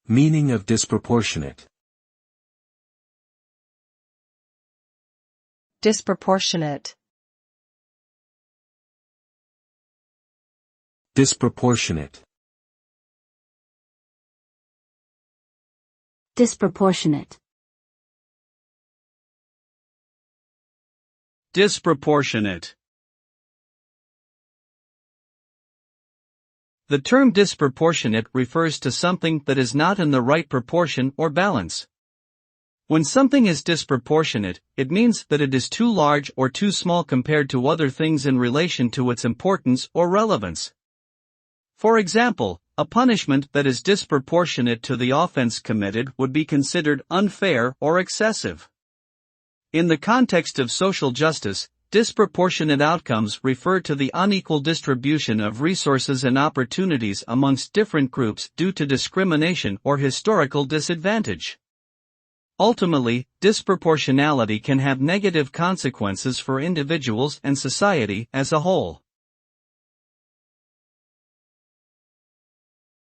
Meaning of disproportionate. Disproportionate. Disproportionate. Disproportionate. Disproportionate. The term disproportionate refers to something that is not in the right proportion or balance. When something is disproportionate, it means that it is too large or too small compared to other things in relation to its importance or relevance. For example, a punishment that is disproportionate to the offense committed would be considered unfair or excessive. In the context of social justice, disproportionate outcomes refer to the unequal distribution of resources and opportunities amongst different groups due to discrimination or historical disadvantage. Ultimately, disproportionality can have negative consequences for individuals and society as a whole.